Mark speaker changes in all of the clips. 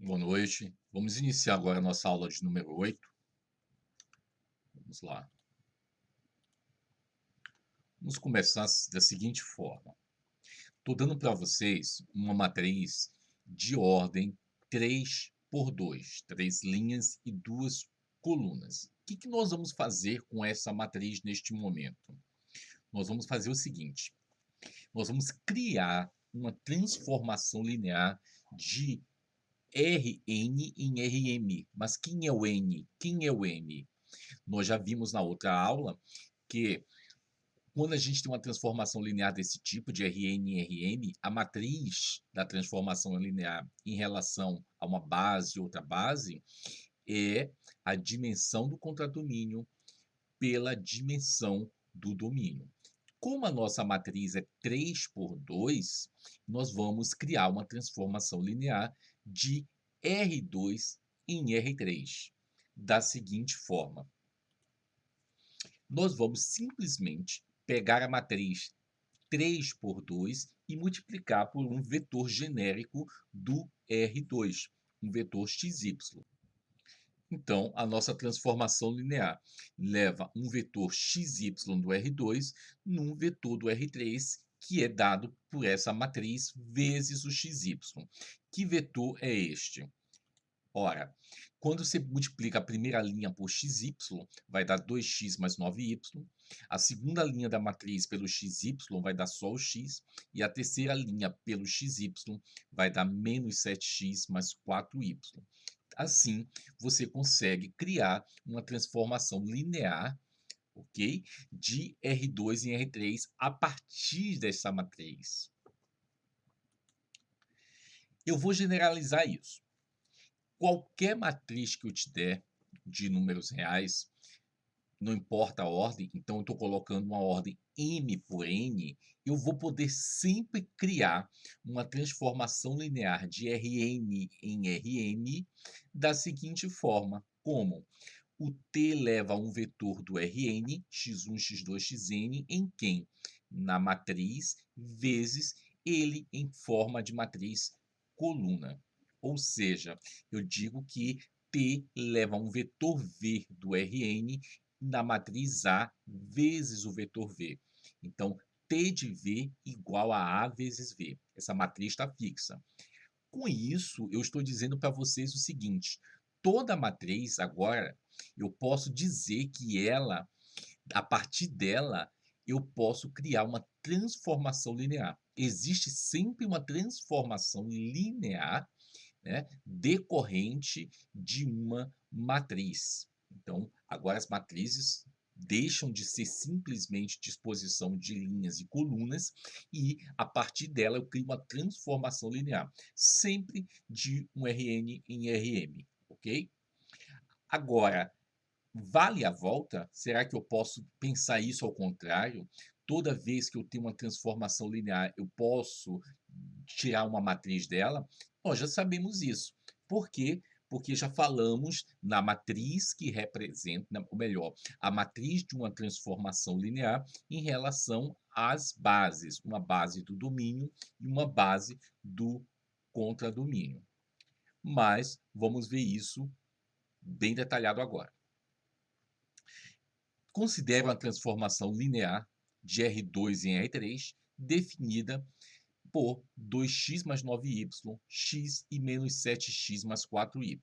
Speaker 1: Boa noite. Vamos iniciar agora a nossa aula de número 8. Vamos lá. Vamos começar da seguinte forma. Estou dando para vocês uma matriz de ordem 3 por 2, 3 linhas e 2 colunas. O que nós vamos fazer com essa matriz neste momento? Nós vamos fazer o seguinte. Nós vamos criar uma transformação linear de Rn em Rm. Mas quem é o N? Quem é o M? Nós já vimos na outra aula que quando a gente tem uma transformação linear desse tipo, de Rn em Rm, a matriz da transformação linear em relação a uma base e outra base é a dimensão do contradomínio pela dimensão do domínio. Como a nossa matriz é 3 por 2, nós vamos criar uma transformação linear de R2 em R3, da seguinte forma. Nós vamos simplesmente pegar a matriz 3 por 2 e multiplicar por um vetor genérico do R2, um vetor xy. Então, a nossa transformação linear leva um vetor xy do R2 num vetor do R3, que é dado por essa matriz vezes o xy. Que vetor é este? Ora, quando você multiplica a primeira linha por xy, vai dar 2x mais 9y. A segunda linha da matriz pelo xy vai dar só o x. E a terceira linha pelo xy vai dar menos 7x mais 4y. Assim, você consegue criar uma transformação linear, ok? De R2 em R3 a partir dessa matriz. Eu vou generalizar isso. Qualquer matriz que eu te der de números reais, não importa a ordem, então eu estou colocando uma ordem m por n, eu vou poder sempre criar uma transformação linear de Rn em Rm da seguinte forma, como o t leva a um vetor do Rn, x1, x2, xn, em quem? Na matriz, vezes ele em forma de matriz coluna. Ou seja, eu digo que T leva a um vetor V do Rn na matriz A vezes o vetor V. Então, T de V igual a A vezes V. Essa matriz está fixa. Com isso, eu estou dizendo para vocês o seguinte: toda matriz agora, eu posso dizer que ela, a partir dela, eu posso criar uma transformação linear. Existe sempre uma transformação linear, né, decorrente de uma matriz. Então, agora as matrizes deixam de ser simplesmente disposição de linhas e colunas e, a partir dela, eu crio uma transformação linear, sempre de um Rn em Rm, ok? Agora, vale a volta? Será que eu posso pensar isso ao contrário? Toda vez que eu tenho uma transformação linear, eu posso tirar uma matriz dela? Nós já sabemos isso. Por quê? Porque já falamos na matriz que representa, ou melhor, a matriz de uma transformação linear em relação às bases, uma base do domínio e uma base do contradomínio. Mas vamos ver isso bem detalhado agora. Considere uma transformação linear de R2 em R3 definida por 2x mais 9y, x e menos 7x mais 4y.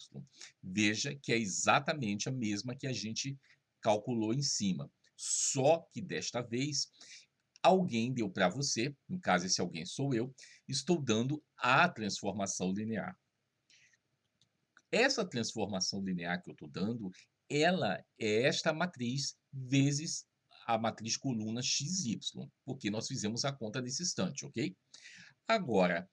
Speaker 1: Veja que é exatamente a mesma que a gente calculou em cima. Só que desta vez, alguém deu para você, no caso esse alguém sou eu, estou dando a transformação linear. Essa transformação linear que eu estou dando, ela é esta matriz vezes a matriz coluna xy, porque nós fizemos a conta nesse instante, ok? Agora,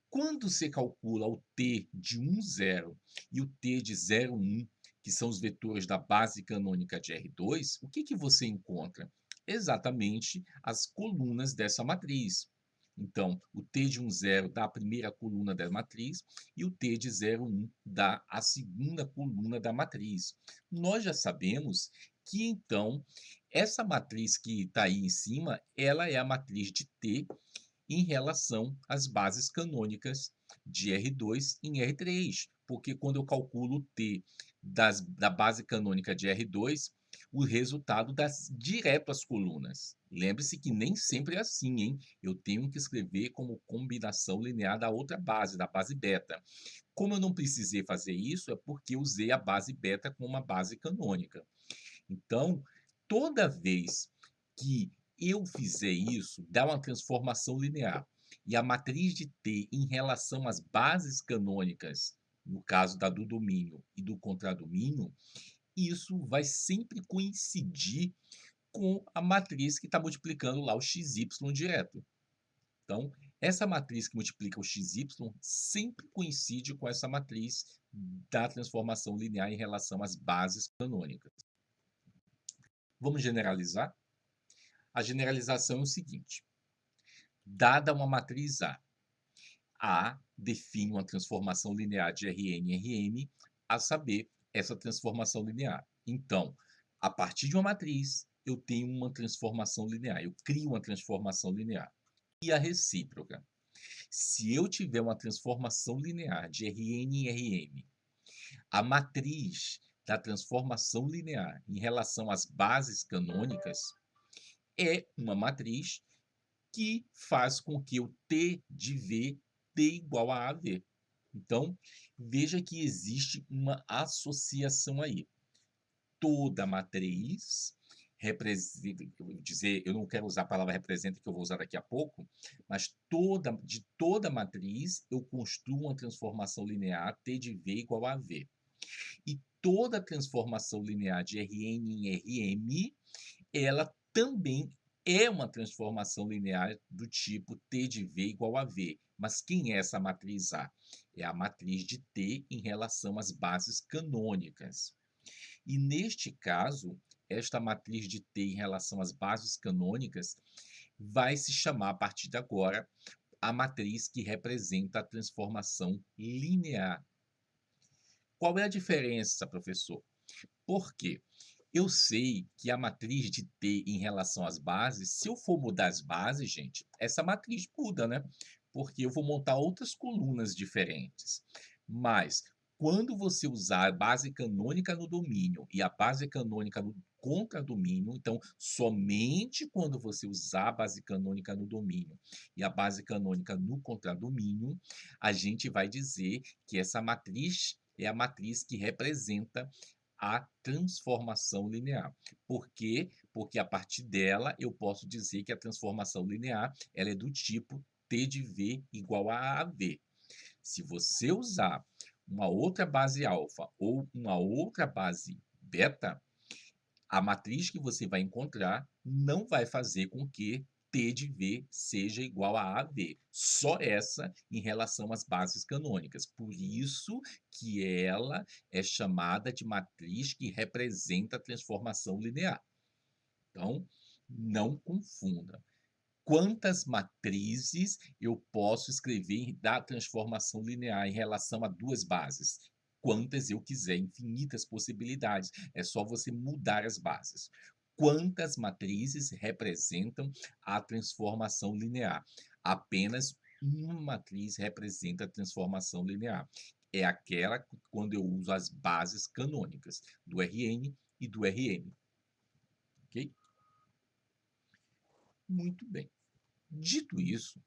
Speaker 1: quando você calcula o t de 1, 0 e o t de 0, 1, que são os vetores da base canônica de R2, o que você encontra? Exatamente as colunas dessa matriz. Então, o t de 1, 0 dá a primeira coluna da matriz e o t de 0, 1 dá a segunda coluna da matriz. Nós já sabemos que, então, essa matriz que está aí em cima, ela é a matriz de t em relação às bases canônicas de R2 em R3, porque quando eu calculo o T da base canônica de R2, o resultado dá direto às colunas. Lembre-se que nem sempre é assim, hein? Eu tenho que escrever como combinação linear da outra base, da base beta. Como eu não precisei fazer isso, é porque eu usei a base beta como uma base canônica. Então, toda vez que eu fizer isso, dá uma transformação linear. E a matriz de T em relação às bases canônicas, no caso da do domínio e do contradomínio, isso vai sempre coincidir com a matriz que está multiplicando lá o xy direto. Então, essa matriz que multiplica o xy sempre coincide com essa matriz da transformação linear em relação às bases canônicas. Vamos generalizar? A generalização é o seguinte: dada uma matriz A define uma transformação linear de Rn em Rm, a saber, essa transformação linear. Então, a partir de uma matriz, eu tenho uma transformação linear, eu crio uma transformação linear. E a recíproca? Se eu tiver uma transformação linear de Rn em Rm, a matriz da transformação linear em relação às bases canônicas é uma matriz que faz com que o T de V dê igual a AV. Então, veja que existe uma associação aí. Toda matriz representa, eu não quero usar a palavra representa, que eu vou usar daqui a pouco, mas de toda matriz eu construo uma transformação linear T de V igual a V. E toda transformação linear de Rn em Rm, ela também é uma transformação linear do tipo T de V igual a V. Mas quem é essa matriz A? É a matriz de T em relação às bases canônicas. E neste caso, esta matriz de T em relação às bases canônicas vai se chamar, a partir de agora, a matriz que representa a transformação linear. Qual é a diferença, professor? Por quê? Eu sei que a matriz de T em relação às bases, se eu for mudar as bases, gente, essa matriz muda, né? Porque eu vou montar outras colunas diferentes. Mas, quando você usar a base canônica no domínio e a base canônica no contradomínio, então, somente quando você usar a base canônica no domínio e a base canônica no contradomínio, a gente vai dizer que essa matriz é a matriz que representa a transformação linear. Por quê? Porque a partir dela eu posso dizer que a transformação linear ela é do tipo T de V igual a AV. Se você usar uma outra base alfa ou uma outra base beta, a matriz que você vai encontrar não vai fazer com que T de V seja igual a AV. Só essa em relação às bases canônicas. Por isso que ela é chamada de matriz que representa a transformação linear. Então, não confunda. Quantas matrizes eu posso escrever da transformação linear em relação a duas bases? Quantas eu quiser, infinitas possibilidades. É só você mudar as bases. Quantas matrizes representam a transformação linear? Apenas uma matriz representa a transformação linear. É aquela quando eu uso as bases canônicas do Rn e do Rm. Ok? Muito bem. Dito isso,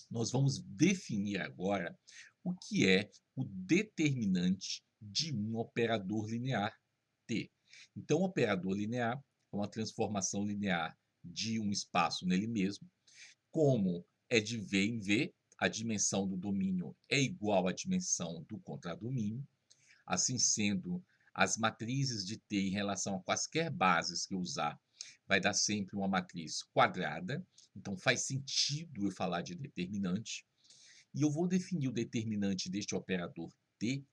Speaker 1: nós vamos definir agora o que é o determinante de um operador linear T. Então, o operador linear é uma transformação linear de um espaço nele mesmo. Como é de V em V, a dimensão do domínio é igual à dimensão do contradomínio. Assim sendo, as matrizes de T em relação a quaisquer bases que eu usar vai dar sempre uma matriz quadrada. Então, faz sentido eu falar de determinante. E eu vou definir o determinante deste operador T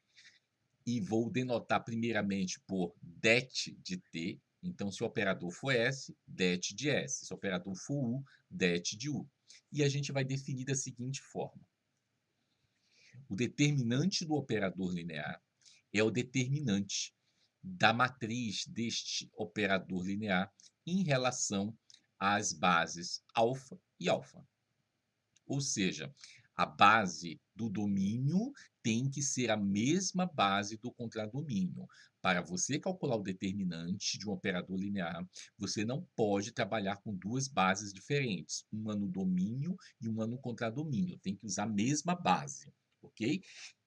Speaker 1: e vou denotar primeiramente por det de T. Então, se o operador for S, det de S. Se o operador for U, det de U. E a gente vai definir da seguinte forma. O determinante do operador linear é o determinante da matriz deste operador linear em relação às bases alfa e alfa. Ou seja, a base do domínio tem que ser a mesma base do contradomínio. Para você calcular o determinante de um operador linear, você não pode trabalhar com duas bases diferentes, uma no domínio e uma no contradomínio. Tem que usar a mesma base, ok?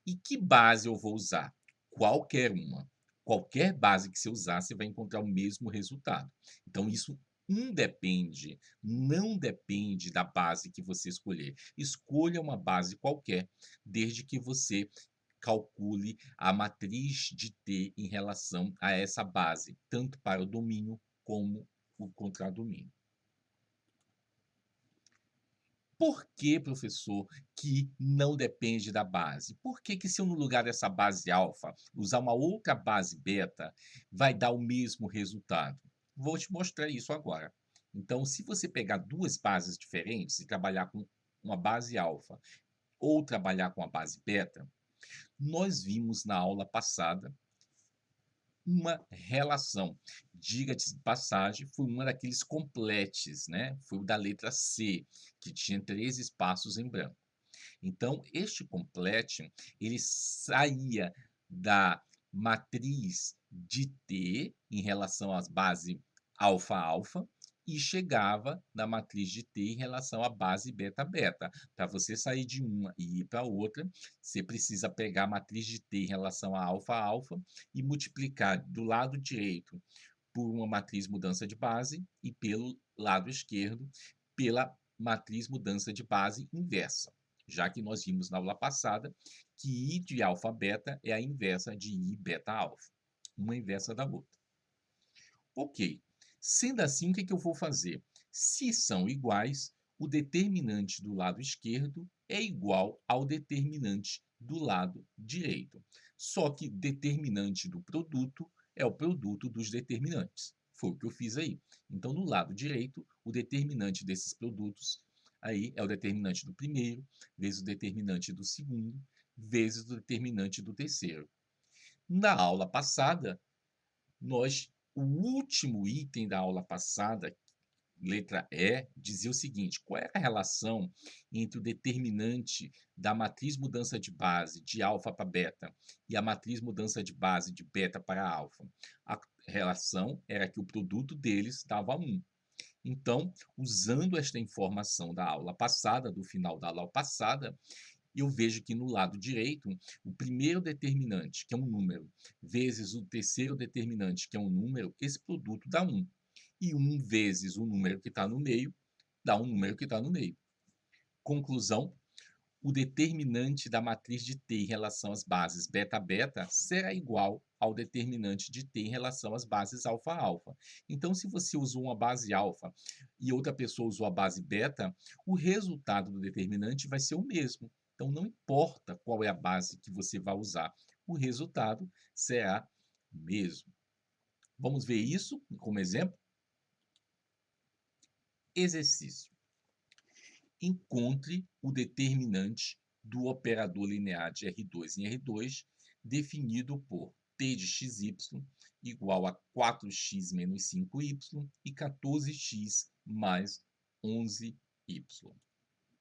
Speaker 1: E que base eu vou usar? Qualquer uma. Qualquer base que você usar, você vai encontrar o mesmo resultado. Então, isso independe, não depende da base que você escolher. Escolha uma base qualquer, desde que você calcule a matriz de T em relação a essa base, tanto para o domínio como o contradomínio. Por que, professor, que não depende da base? Por que que se eu no lugar dessa base alfa usar uma outra base beta, vai dar o mesmo resultado? Vou te mostrar isso agora. Então, se você pegar 2 bases diferentes e trabalhar com uma base alfa ou trabalhar com a base beta, nós vimos na aula passada uma relação. Diga-se de passagem, foi uma daqueles completes, né, foi o da letra C, que tinha 3 espaços em branco. Então, este complete, ele saía da matriz de T em relação às bases alfa-alfa e chegava na matriz de T em relação à base beta-beta. Para você sair de uma e ir para outra, você precisa pegar a matriz de T em relação a alfa-alfa e multiplicar do lado direito por uma matriz mudança de base e pelo lado esquerdo pela matriz mudança de base inversa, já que nós vimos na aula passada que I de alfa beta é a inversa de I beta alfa, uma inversa da outra. Ok, sendo assim, o que eu vou fazer? Se são iguais, o determinante do lado esquerdo é igual ao determinante do lado direito. Só que determinante do produto é o produto dos determinantes. Foi o que eu fiz aí. Então, no lado direito, o determinante desses produtos aí é o determinante do primeiro, vezes o determinante do segundo, vezes o determinante do terceiro. Na aula passada, o último item da aula passada, letra E, dizia o seguinte: qual era a relação entre o determinante da matriz mudança de base de alfa para beta e a matriz mudança de base de beta para alfa? A relação era que o produto deles dava 1. Então, usando esta informação da aula passada, do final da aula passada, eu vejo que no lado direito, o primeiro determinante, que é um número, vezes o terceiro determinante, que é um número, esse produto dá 1. E 1 vezes o número que está no meio, dá um número que está no meio. Conclusão: o determinante da matriz de T em relação às bases beta-beta será igual ao determinante de T em relação às bases alfa-alfa. Então, se você usou uma base alfa e outra pessoa usou a base beta, o resultado do determinante vai ser o mesmo. Então, não importa qual é a base que você vai usar, o resultado será o mesmo. Vamos ver isso como exemplo? Exercício. Encontre o determinante do operador linear de R2 em R2, definido por T de xy igual a 4x menos 5y e 14x mais 11y.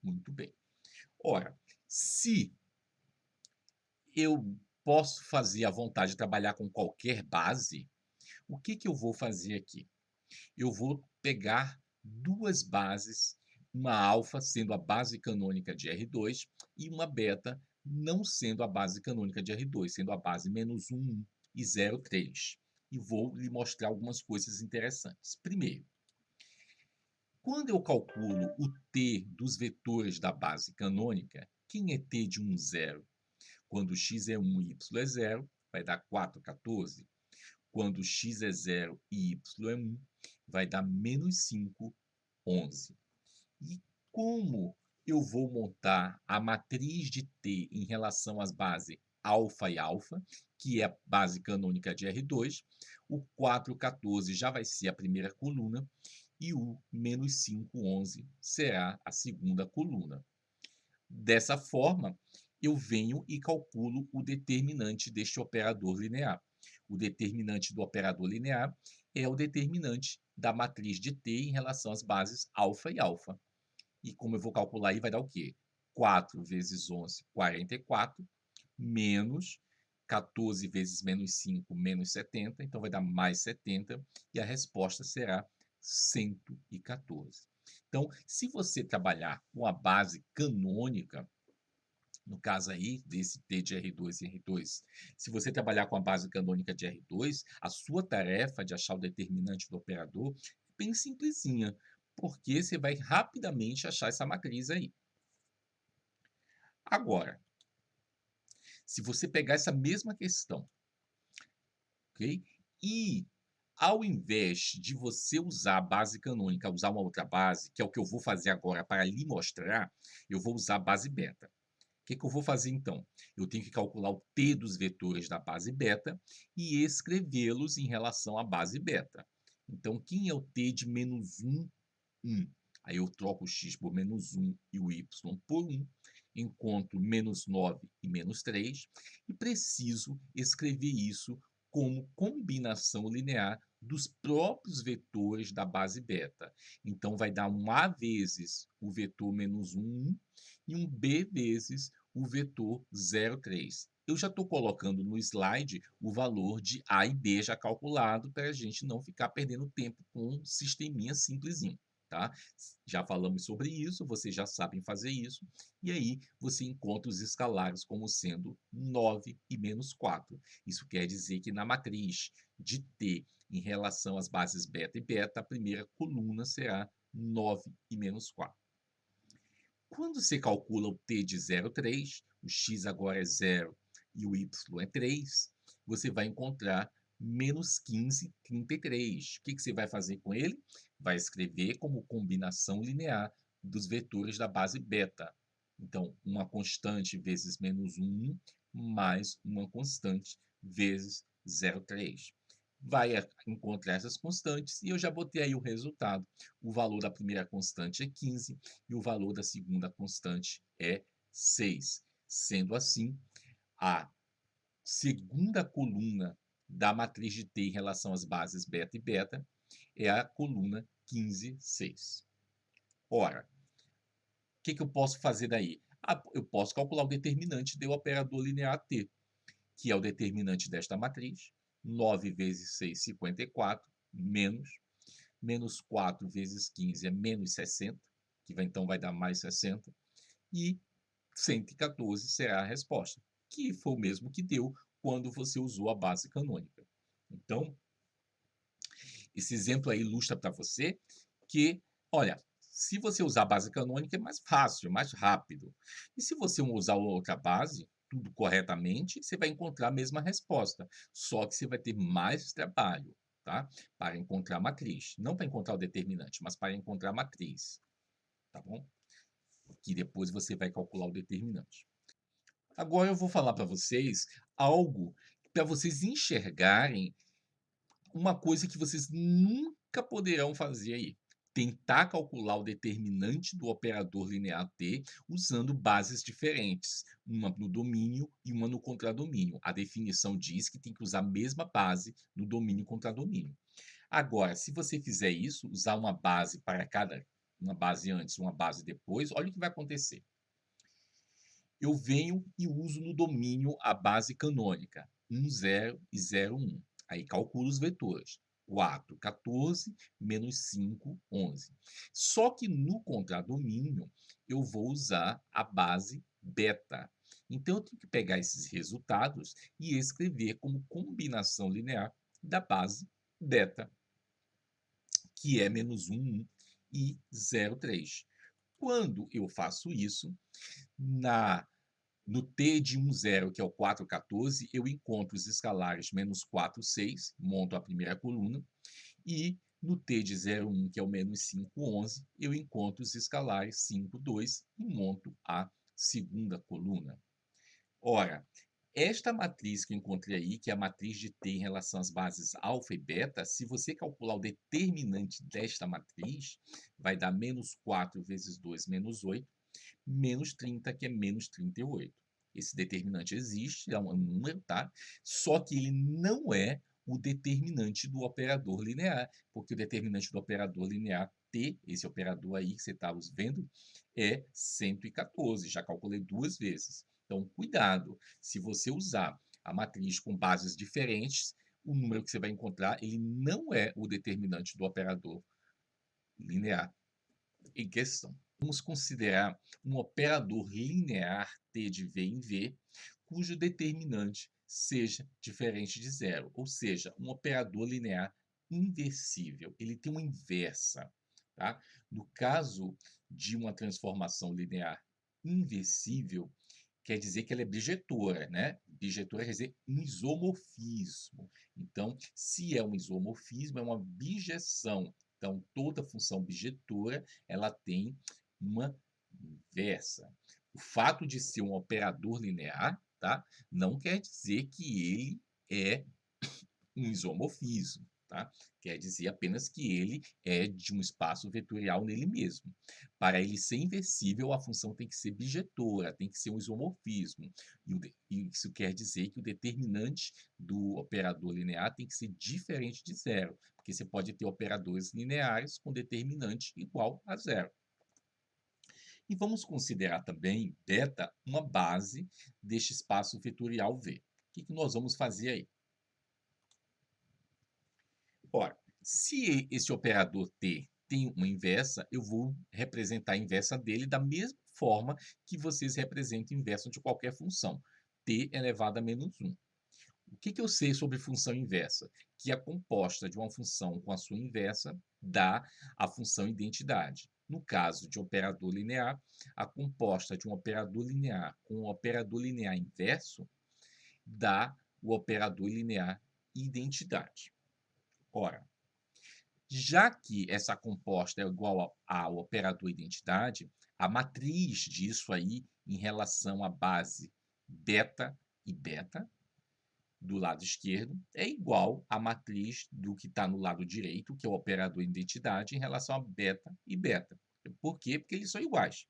Speaker 1: Muito bem. Ora, se eu posso fazer à vontade trabalhar com qualquer base, o que eu vou fazer aqui? Eu vou pegar 2 bases, uma alfa sendo a base canônica de R2 e uma beta não sendo a base canônica de R2, sendo a base -1 e 0,3. E vou lhe mostrar algumas coisas interessantes. Primeiro, quando eu calculo o T dos vetores da base canônica, quem é T de 1, 0? Quando x é 1 e y é 0, vai dar 4, 14. Quando x é 0 e y é 1, vai dar -5, 11. E como eu vou montar a matriz de T em relação às bases alfa e alfa, que é a base canônica de R2, o 4, 14 já vai ser a primeira coluna e o -5, 11 será a segunda coluna. Dessa forma, eu venho e calculo o determinante deste operador linear. O determinante do operador linear é o determinante da matriz de T em relação às bases alfa e alfa. E como eu vou calcular aí, vai dar o quê? 4 vezes 11, 44, menos 14 vezes menos 5, menos 70, então vai dar mais 70, e a resposta será 114. Então, se você trabalhar com a base canônica, no caso aí, desse T de R2 e R2, se você trabalhar com a base canônica de R2, a sua tarefa de achar o determinante do operador é bem simplesinha, porque você vai rapidamente achar essa matriz aí. Agora, se você pegar essa mesma questão, ok? E ao invés de você usar a base canônica, usar uma outra base, que é o que eu vou fazer agora para lhe mostrar, eu vou usar a base beta. O que eu vou fazer então? Eu tenho que calcular o t dos vetores da base beta e escrevê-los em relação à base beta. Então, quem é o t de menos 1, 1? Aí eu troco o x por menos 1 e o y por 1, encontro menos 9 e menos 3, e preciso escrever isso como combinação linear dos próprios vetores da base beta. Então, vai dar um a vezes o vetor menos 1 e um b vezes o vetor 0,3. Eu já estou colocando no slide o valor de A e B já calculado para a gente não ficar perdendo tempo com um sisteminha simplesinho. Tá? Já falamos sobre isso, vocês já sabem fazer isso, e aí você encontra os escalares como sendo 9 e menos 4. Isso quer dizer que na matriz de T em relação às bases beta e beta, a primeira coluna será 9 e menos 4. Quando você calcula o t de 0,3, o x agora é 0 e o y é 3, você vai encontrar menos 15,33. O que você vai fazer com ele? Vai escrever como combinação linear dos vetores da base beta. Então, uma constante vezes menos 1 mais uma constante vezes 0,3. Vai encontrar essas constantes e eu já botei aí o resultado. O valor da primeira constante é 15 e o valor da segunda constante é 6. Sendo assim, a segunda coluna da matriz de T em relação às bases beta e beta é a coluna 15, 6. Ora, o que eu posso fazer daí? Eu posso calcular o determinante do operador linear T, que é o determinante desta matriz. 9 vezes 6, 54, menos 4 vezes 15 é menos 60, que então vai dar mais 60, e 114 será a resposta, que foi o mesmo que deu quando você usou a base canônica. Então, esse exemplo aí ilustra para você que, olha, se você usar a base canônica é mais fácil, mais rápido. E se você usar outra base, tudo corretamente, você vai encontrar a mesma resposta, só que você vai ter mais trabalho, tá? Para encontrar a matriz. Não para encontrar o determinante, mas para encontrar a matriz, tá bom? Que depois você vai calcular o determinante. Agora eu vou falar para vocês algo para vocês enxergarem uma coisa que vocês nunca poderão fazer aí. Tentar calcular o determinante do operador linear T usando bases diferentes, uma no domínio e uma no contradomínio. A definição diz que tem que usar a mesma base no domínio e contradomínio. Agora, se você fizer isso, usar uma base para cada, uma base antes, uma base depois, olha o que vai acontecer. Eu venho e uso no domínio a base canônica, 1, 0 e 0, 1. Aí calculo os vetores. 4, 14, menos 5, 11. Só que no contradomínio, eu vou usar a base beta. Então, eu tenho que pegar esses resultados e escrever como combinação linear da base beta, que é menos 1, 1 e 0, 3. Quando eu faço isso, no T de 1, 0, que é o 4, 14, eu encontro os escalares menos 4, 6, monto a primeira coluna, e no T de 0, 1, que é o menos 5, 11, eu encontro os escalares 5, 2 e monto a segunda coluna. Ora, esta matriz que eu encontrei aí, que é a matriz de T em relação às bases alfa e beta, se você calcular o determinante desta matriz, vai dar menos 4 vezes 2, menos 8, menos 30, que é menos 38. Esse determinante existe, é um número, tá? Só que ele não é o determinante do operador linear, porque o determinante do operador linear T, esse operador aí que você está vendo, é 114, já calculei 2 vezes. Então, cuidado, se você usar a matriz com bases diferentes, o número que você vai encontrar, ele não é o determinante do operador linear em questão. Vamos considerar um operador linear T de V em V, cujo determinante seja diferente de zero, ou seja, um operador linear inversível. Ele tem uma inversa. Tá? No caso de uma transformação linear inversível, quer dizer que ela é bijetora, né? Bijetora quer dizer um isomorfismo. Então, se é um isomorfismo, é uma bijeção. Então, toda função bijetora, ela tem uma inversa. O fato de ser um operador linear, tá? Não quer dizer que ele é um isomorfismo, tá? Quer dizer apenas que ele é de um espaço vetorial nele mesmo. Para ele ser inversível, a função tem que ser bijetora, tem que ser um isomorfismo. E isso quer dizer que o determinante do operador linear tem que ser diferente de zero, porque você pode ter operadores lineares com determinante igual a zero. E vamos considerar também beta uma base deste espaço vetorial V. O que nós vamos fazer aí? Ora, se esse operador T tem uma inversa, eu vou representar a inversa dele da mesma forma que vocês representam a inversa de qualquer função, t elevado a menos 1. O que eu sei sobre função inversa? Que a composta de uma função com a sua inversa dá a função identidade. No caso de operador linear, a composta de um operador linear com um operador linear inverso dá o operador linear identidade. Ora, já que essa composta é igual ao operador identidade, a matriz disso aí em relação à base beta e beta do lado esquerdo é igual à matriz do que está no lado direito, que é o operador identidade, em relação a beta e beta. Por quê? Porque eles são iguais.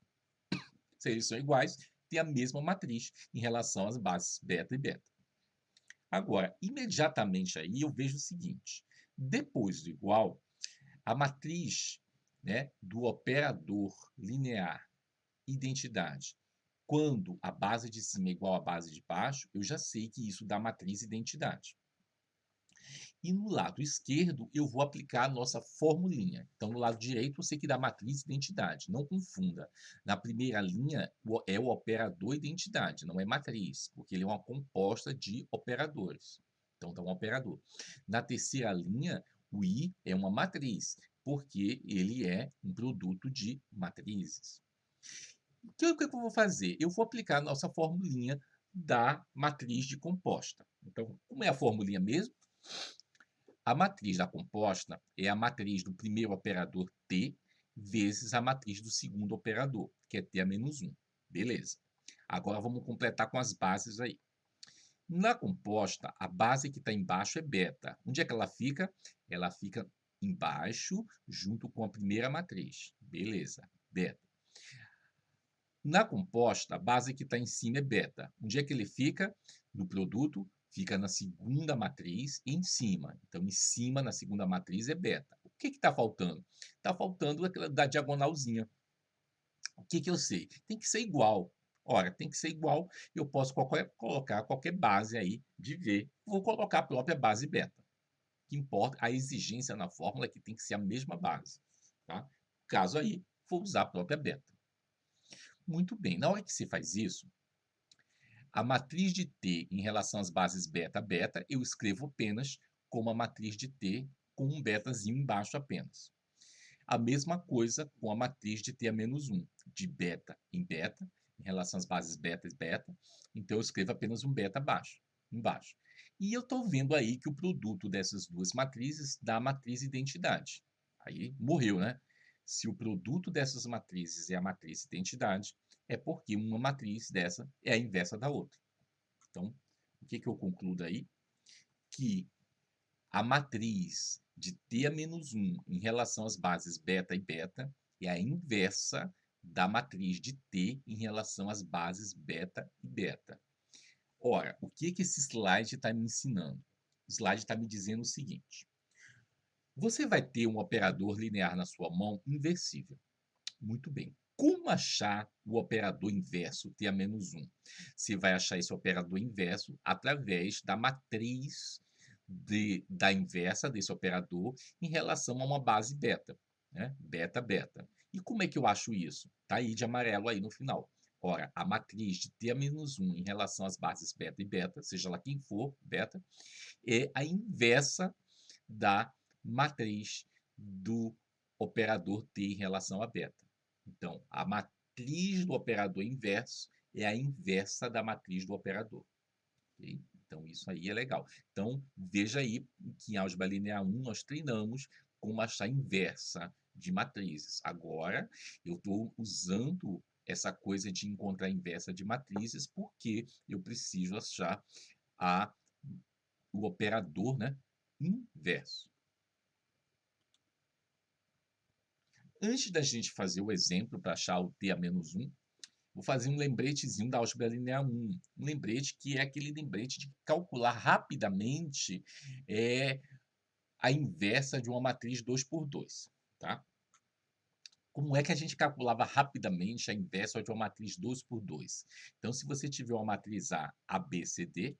Speaker 1: Se eles são iguais, tem a mesma matriz em relação às bases beta e beta. Agora, imediatamente aí eu vejo o seguinte: depois do igual, a matriz, né, do operador linear identidade, quando a base de cima é igual à base de baixo, eu já sei que isso dá matriz identidade. E no lado esquerdo, eu vou aplicar a nossa formulinha. Então, no lado direito, eu sei que dá matriz identidade. Não confunda. Na primeira linha, é o operador identidade, não é matriz, porque ele é uma composta de operadores. Então, dá um operador. Na terceira linha, o I é uma matriz, porque ele é um produto de matrizes. Então, o que eu vou fazer? Eu vou aplicar a nossa formulinha da matriz de composta. Então, como é a formulinha mesmo? A matriz da composta é a matriz do primeiro operador T vezes a matriz do segundo operador, que é T a menos 1. Beleza. Agora vamos completar com as bases aí. Na composta, a base que está embaixo é beta. Onde é que ela fica? Ela fica embaixo, junto com a primeira matriz. Beleza, beta. Na composta, a base que está em cima é beta. Onde é que ele fica? No produto, fica na segunda matriz em cima. Então, em cima, na segunda matriz, é beta. O que está faltando? Está faltando aquela da diagonalzinha. O que eu sei? Tem que ser igual. Ora, tem que ser igual. Eu posso colocar qualquer base aí de V. Vou colocar a própria base beta. O que importa, a exigência na fórmula é que tem que ser a mesma base. Tá? Caso aí, vou usar a própria beta. Muito bem, na hora que você faz isso, a matriz de T em relação às bases beta, beta, eu escrevo apenas como a matriz de T com um betazinho embaixo apenas. A mesma coisa com a matriz de T a menos 1, de beta, em relação às bases beta e beta, então eu escrevo apenas um beta embaixo. E eu estou vendo aí que o produto dessas duas matrizes dá a matriz identidade. Aí morreu, né? Se o produto dessas matrizes é a matriz identidade, é porque uma matriz dessa é a inversa da outra. Então, o que eu concluo aí? Que a matriz de T a menos 1 em relação às bases beta e beta é a inversa da matriz de T em relação às bases beta e beta. Ora, o que esse slide está me ensinando? slide está me dizendo o seguinte: você vai ter um operador linear na sua mão inversível. Muito bem. Como achar o operador inverso T a menos 1? Você vai achar esse operador inverso através da matriz da inversa desse operador em relação a uma base beta, né? Beta, beta. E como é que eu acho isso? Está aí de amarelo aí no final. Ora, a matriz de T a menos 1 em relação às bases beta e beta, seja lá quem for, beta, é a inversa da matriz do operador T em relação a beta. Então, a matriz do operador inverso é a inversa da matriz do operador. Okay? Então, isso aí é legal. Então, veja aí que em álgebra linear 1 nós treinamos como achar a inversa de matrizes. Agora, eu estou usando essa coisa de encontrar a inversa de matrizes porque eu preciso achar o operador, né, inverso. Antes da gente fazer o exemplo para achar o T a menos 1, vou fazer um lembretezinho da álgebra linear 1. Um lembrete que é aquele lembrete de calcular rapidamente a inversa de uma matriz 2 por 2. Tá? Como é que a gente calculava rapidamente a inversa de uma matriz 2 por 2? Então, se você tiver uma matriz A, AB, CD,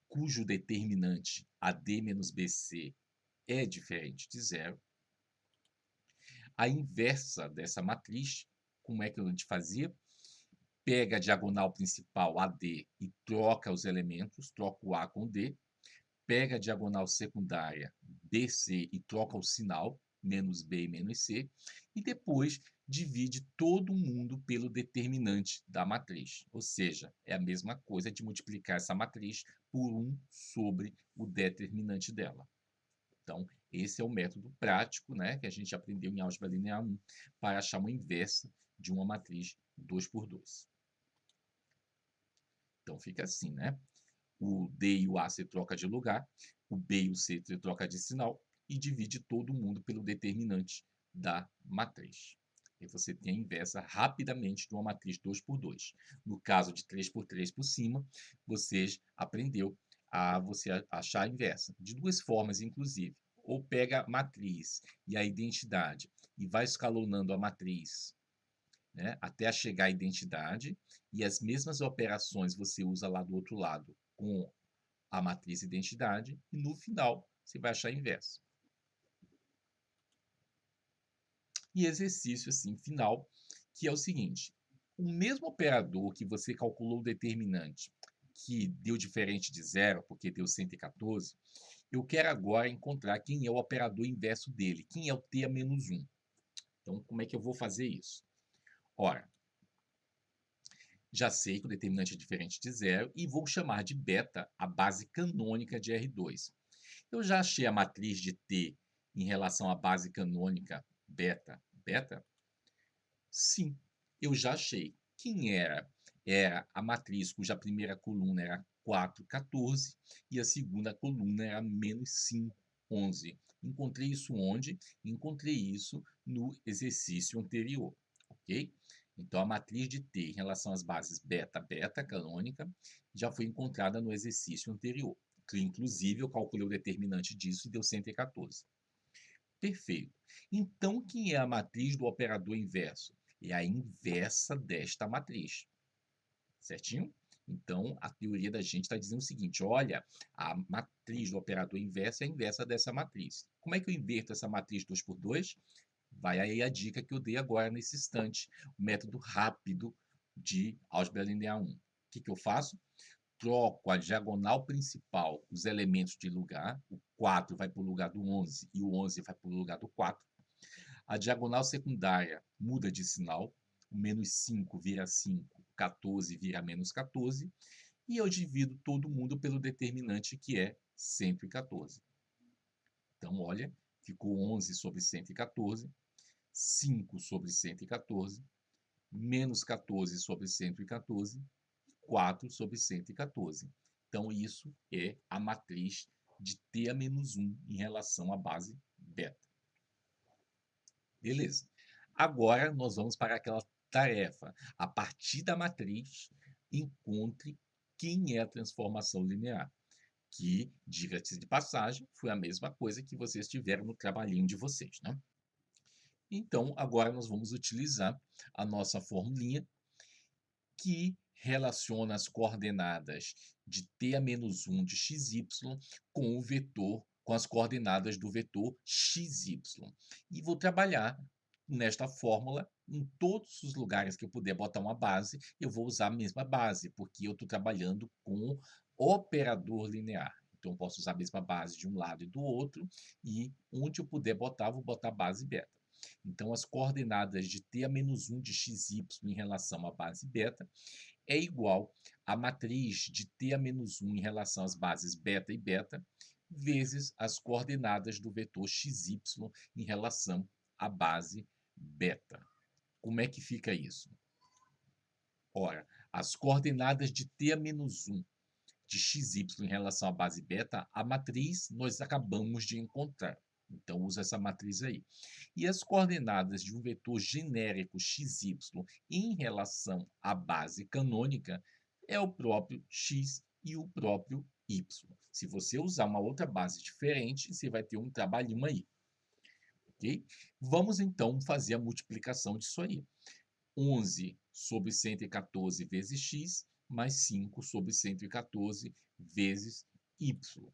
Speaker 1: cujo determinante AD menos BC é diferente de zero, a inversa dessa matriz, como é que a gente fazia? Pega a diagonal principal AD e troca os elementos, troca o A com D, pega a diagonal secundária BC e troca o sinal, menos B e menos C, e depois divide todo mundo pelo determinante da matriz. Ou seja, é a mesma coisa de multiplicar essa matriz por 1 sobre o determinante dela. Então, esse é o método prático, né, que a gente aprendeu em álgebra linear 1 para achar uma inversa de uma matriz 2 por 2. Então, fica assim, né? O D e o A se troca de lugar, o B e o C se troca de sinal e divide todo mundo pelo determinante da matriz. E você tem a inversa rapidamente de uma matriz 2 por 2. No caso de 3 por 3 por cima, vocês aprendeu a você achar a inversa. De duas formas, inclusive. Ou pega a matriz e a identidade e vai escalonando a matriz, né, até chegar à identidade, e as mesmas operações você usa lá do outro lado com a matriz identidade, e no final você vai achar a inversa. E exercício assim, final, que é o seguinte: o mesmo operador que você calculou o determinante, que deu diferente de zero, porque deu 114, eu quero agora encontrar quem é o operador inverso dele, quem é o T a menos 1. Então, como é que eu vou fazer isso? Ora, já sei que o determinante é diferente de zero e vou chamar de beta a base canônica de R2. Eu já achei a matriz de T em relação à base canônica beta. Beta? Sim, eu já achei. Quem era? Era a matriz cuja primeira coluna era 4, 14 e a segunda coluna era menos 5, 11. Encontrei isso onde? Encontrei isso no exercício anterior, ok? Então, a matriz de T em relação às bases beta, beta, canônica, já foi encontrada no exercício anterior. Que, inclusive, eu calculei o determinante disso e deu 114. Perfeito. Então, quem é a matriz do operador inverso? É a inversa desta matriz. Certinho? Então, a teoria da gente está dizendo o seguinte: olha, a matriz do operador inverso é a inversa dessa matriz. Como é que eu inverto essa matriz 2 por 2? Vai aí a dica que eu dei agora nesse instante, o método rápido de álgebra linear 1. O que eu faço? Troco a diagonal principal, os elementos de lugar, o 4 vai para o lugar do 11 e o 11 vai para o lugar do 4. A diagonal secundária muda de sinal, o menos 5 vira 5, 14 vira menos 14, e eu divido todo mundo pelo determinante que é 114. Então, olha, ficou 11 sobre 114, 5 sobre 114, menos 14 sobre 114, 4 sobre 114. Então, isso é a matriz de T a menos 1 em relação à base beta. Beleza. Agora, nós vamos para aquela tarefa. A partir da matriz, encontre quem é a transformação linear. que, diga-se de passagem, foi a mesma coisa que vocês tiveram no trabalhinho de vocês, né? Então, agora nós vamos utilizar a nossa formulinha que relaciona as coordenadas de t a menos 1 de xy com o vetor, com as coordenadas do vetor xy. E vou trabalhar nesta fórmula em todos os lugares que eu puder botar uma base, eu vou usar a mesma base, porque eu estou trabalhando com operador linear. Então, eu posso usar a mesma base de um lado e do outro, e onde eu puder botar, vou botar a base beta. Então, as coordenadas de t a menos 1 de xy em relação à base beta é igual à matriz de t a menos 1 em relação às bases beta e beta, vezes as coordenadas do vetor xy em relação à base beta. Como é que fica isso? Ora, as coordenadas de t a menos 1 de xy em relação à base beta, a matriz nós acabamos de encontrar. Então, usa essa matriz aí. E as coordenadas de um vetor genérico xy em relação à base canônica é o próprio x e o próprio y. Se você usar uma outra base diferente, você vai ter um trabalhinho aí. Ok? Vamos, então, fazer a multiplicação disso aí. 11 sobre 114 vezes x, mais 5 sobre 114 vezes y.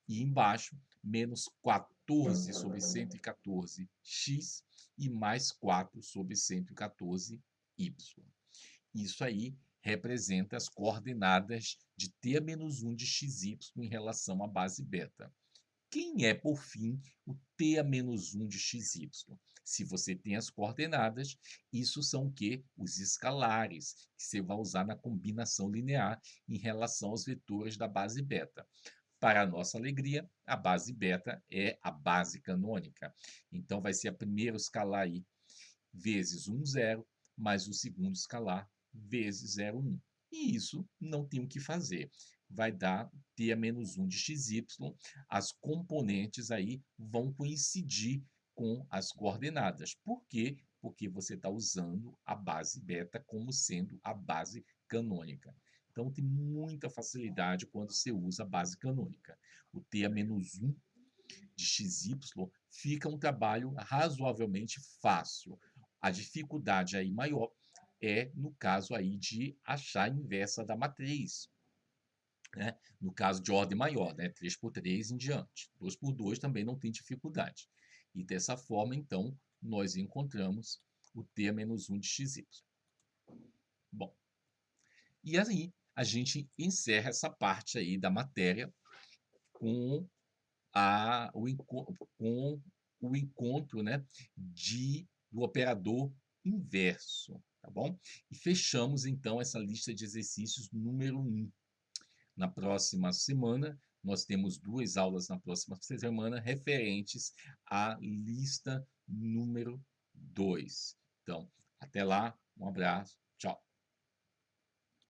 Speaker 1: E embaixo, menos 14 sobre 114x e mais 4 sobre 114y. Isso aí representa as coordenadas de t a menos 1 de xy em relação à base beta. Quem é, por fim, o t a menos 1 de xy? Se você tem as coordenadas, isso são o quê? Os escalares, que você vai usar na combinação linear em relação aos vetores da base beta. Para a nossa alegria, a base beta é a base canônica. Então, vai ser a primeiro escalar aí, vezes 1, 0, mais o segundo escalar, vezes 0, 1. E isso não tem o que fazer. Vai dar t a menos 1 de xy, as componentes aí vão coincidir com as coordenadas. Por quê? Porque você está usando a base beta como sendo a base canônica. Então, tem muita facilidade quando você usa a base canônica. O t a menos 1 de xy fica um trabalho razoavelmente fácil. A dificuldade aí maior é no caso aí de achar a inversa da matriz, né? No caso de ordem maior, né? 3 por 3 em diante. 2 por 2 também não tem dificuldade. E dessa forma, então, nós encontramos o t a menos 1 de xy. Bom, e aí a gente encerra essa parte aí da matéria com com o encontro, né, do operador inverso, tá bom? E fechamos, então, essa lista de exercícios número 1. Na próxima semana, nós temos 2 aulas na próxima semana referentes à lista número 2. Então, até lá, um abraço, tchau.